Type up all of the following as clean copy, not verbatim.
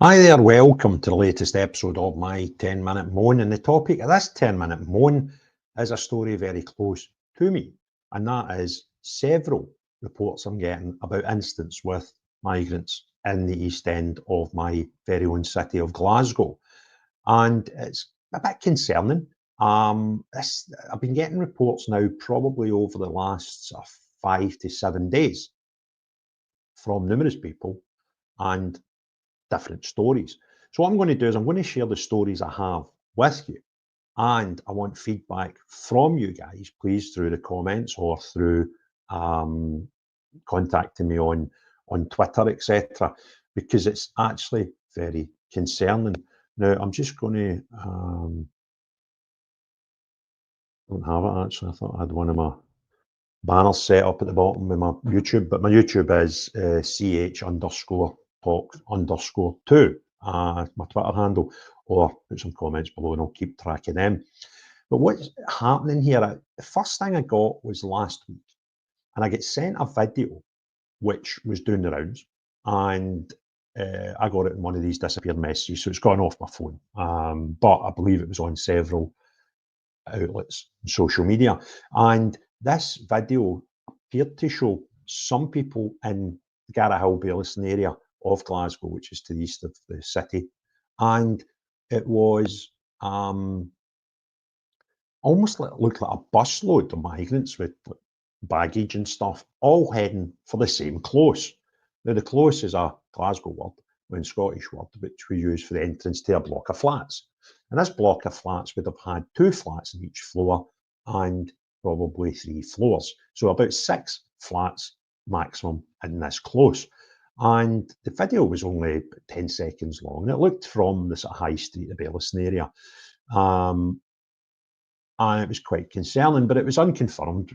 Hi there, welcome to the latest episode of my 10-minute moan. And the topic of this 10-minute moan is a story very close to me, and that is several reports I'm getting about incidents with migrants in the East End of my very own city of Glasgow. And it's a bit concerning. I've been getting reports now probably over the last 5 to 7 days from numerous people and different stories. So what I'm going to do is I'm going to share the stories I have with you, and I want feedback from you guys, please, through the comments or through contacting me on Twitter, etc., because it's actually very concerning. Now, I'm just going to, don't have it actually. I thought I had one of my banners set up at the bottom with my YouTube, but my YouTube is ch_talks_2, my Twitter handle, or put some comments below and I'll keep track of them. But what's happening here, the first thing I got was last week, and I get sent a video which was doing the rounds, and I got it in one of these disappeared messages, so it's gone off my phone, but I believe it was on several outlets, social media, and this video appeared to show some people in the Baillieston area of Glasgow, which is to the east of the city, and it was almost like, looked like a busload of migrants with baggage and stuff, all heading for the same close. Now, the close is a Glasgow word, a Scottish word, which we use for the entrance to a block of flats. And this block of flats would have had 2 flats in each floor and probably 3 floors. So about 6 flats maximum in this close. And the video was only 10 seconds long. And it looked from the sort of high street, the Baillieston area. And it was quite concerning, but it was unconfirmed,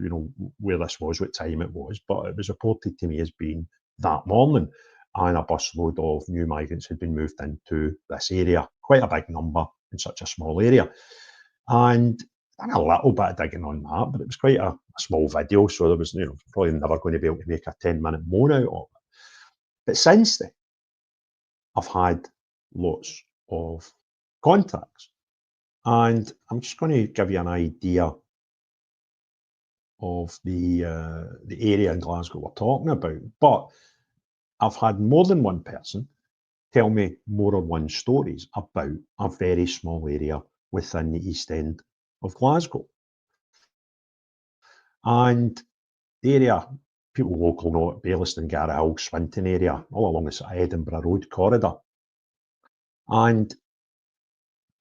where this was, what time it was, but it was reported to me as being that morning, and a busload of new migrants had been moved into this area, quite a big number in such a small area. And done a little bit of digging on that, but it was quite a small video, so there was, probably never going to be able to make a 10-minute moan out of it. But since then, I've had lots of contacts. And I'm just going to give you an idea of the area in Glasgow we're talking about. But I've had more than one person tell me more than one stories about a very small area within the East End of Glasgow. And the area, people local know it, Baillieston, Garrett, Swinton area, all along the Edinburgh Road corridor. And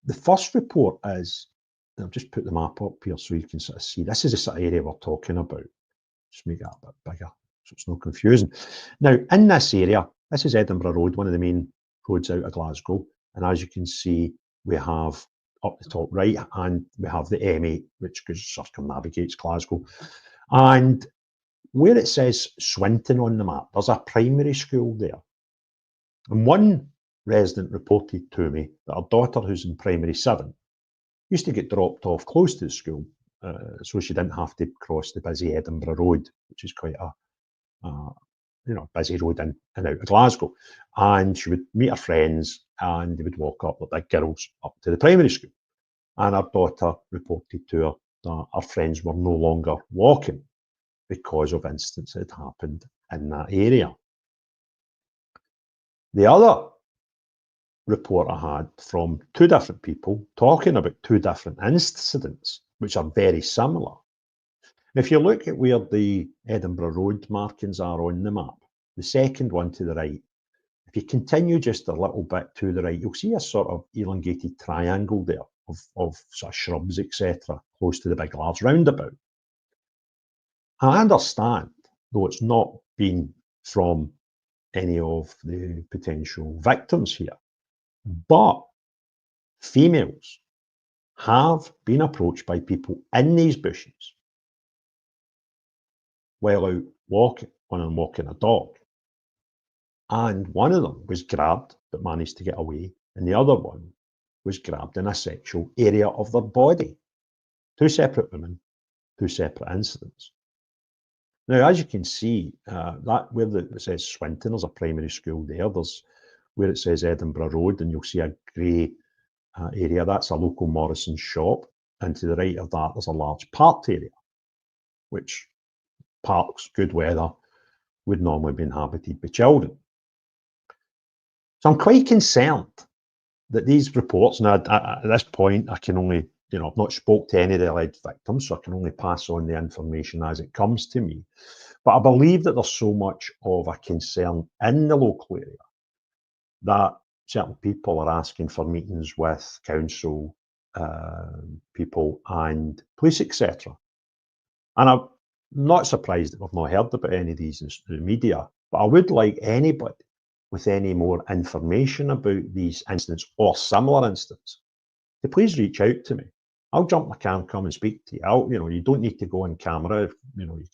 the first report is, I'll just put the map up here so you can sort of see. This is the sort of area we're talking about. Just make it a bit bigger so it's not confusing. Now, in this area, this is Edinburgh Road, one of the main roads out of Glasgow. And as you can see, we have up the top right, and we have the M8, which circumnavigates Glasgow. And where it says Swinton on the map, there's a primary school there. And one resident reported to me that her daughter, who's in primary 7, used to get dropped off close to the school, so she didn't have to cross the busy Edinburgh Road, which is quite a busy road in and out of Glasgow. And she would meet her friends, and they would walk up with big girls up to the primary school. And her daughter reported to her that her friends were no longer walking because of incidents that had happened in that area. The other report I had from 2 different people talking about 2 different incidents, which are very similar. And if you look at where the Edinburgh Road markings are on the map, the second one to the right, if you continue just a little bit to the right, you'll see a sort of elongated triangle there of sort of shrubs, etc., close to the big large roundabout. I understand, though it's not been from any of the potential victims here, but females have been approached by people in these bushes while out walking, one of them walking a dog. And one of them was grabbed but managed to get away, and the other one was grabbed in a sexual area of their body. 2 separate women, 2 separate incidents. Now, as you can see, that where it says Swinton, there's a primary school there. There's where it says Edinburgh Road, and you'll see a grey area. That's a local Morrison's shop. And to the right of that, there's a large parked area, which parks, good weather, would normally be inhabited by children. So I'm quite concerned that these reports, and at this point, I can only, I've not spoke to any of the alleged victims, so I can only pass on the information as it comes to me. But I believe that there's so much of a concern in the local area that certain people are asking for meetings with council people and police, etc. And I'm not surprised that we've not heard about any of these in the media, but I would like anybody with any more information about these incidents or similar incidents to please reach out to me. I'll jump my car and come and speak to you. You don't need to go on camera. You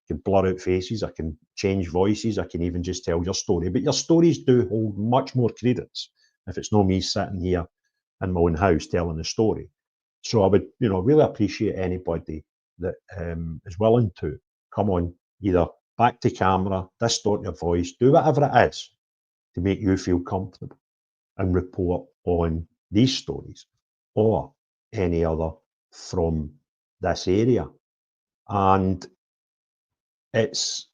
can blur out faces. I can change voices. I can even just tell your story. But your stories do hold much more credence if it's not me sitting here in my own house telling the story. So I would, really appreciate anybody that is willing to come on, either back to camera, distort your voice, do whatever it is to make you feel comfortable and report on these stories or any other from this area. And it's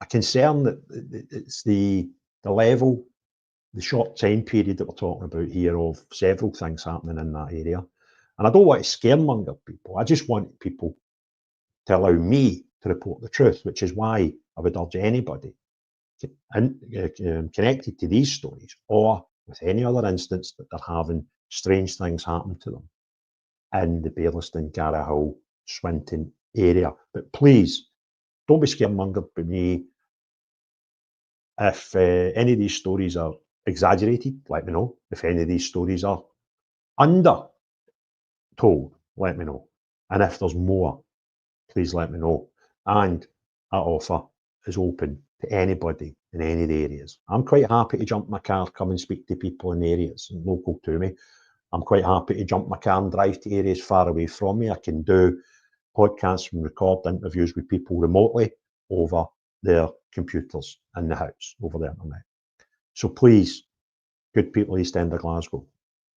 a concern that it's the level, the short time period that we're talking about here of several things happening in that area. And I don't want to scaremonger people. I just want people to allow me to report the truth, which is why I would urge anybody connected to these stories or with any other instance that they're having strange things happen to them in the Baillieston, Glasgow, Swinton area. But please, don't be scaremongered by me. If any of these stories are exaggerated, let me know. If any of these stories are under told, let me know. And if there's more, please let me know. And our offer is open to anybody in any of the areas. I'm quite happy to jump my car, come and speak to people in the areas and local to me. I'm quite happy to jump my car and drive to areas far away from me. I can do podcasts and record interviews with people remotely over their computers in the house, over the internet. So please, good people of East End of Glasgow,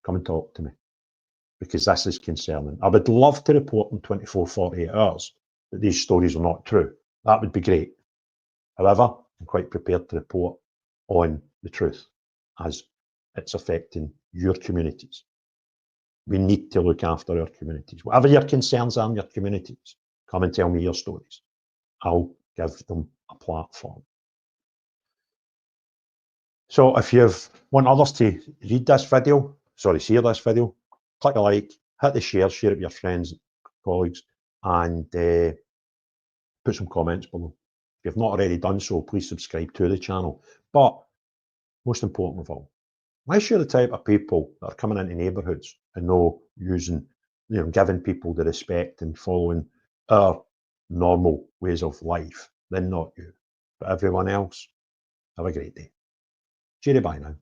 come and talk to me, because this is concerning. I would love to report in 24, 48 hours that these stories are not true. That would be great. However, I'm quite prepared to report on the truth as it's affecting your communities. We need to look after our communities. Whatever your concerns are in your communities, come and tell me your stories. I'll give them a platform. So if you want others to read this video, share this video, click a like, hit the share it with your friends, colleagues, and put some comments below. If you've not already done so, please subscribe to the channel. But most important of all, unless you're the type of people that are coming into neighbourhoods and giving people the respect and following our normal ways of life, then not you. But everyone else, have a great day. Cheery bye now.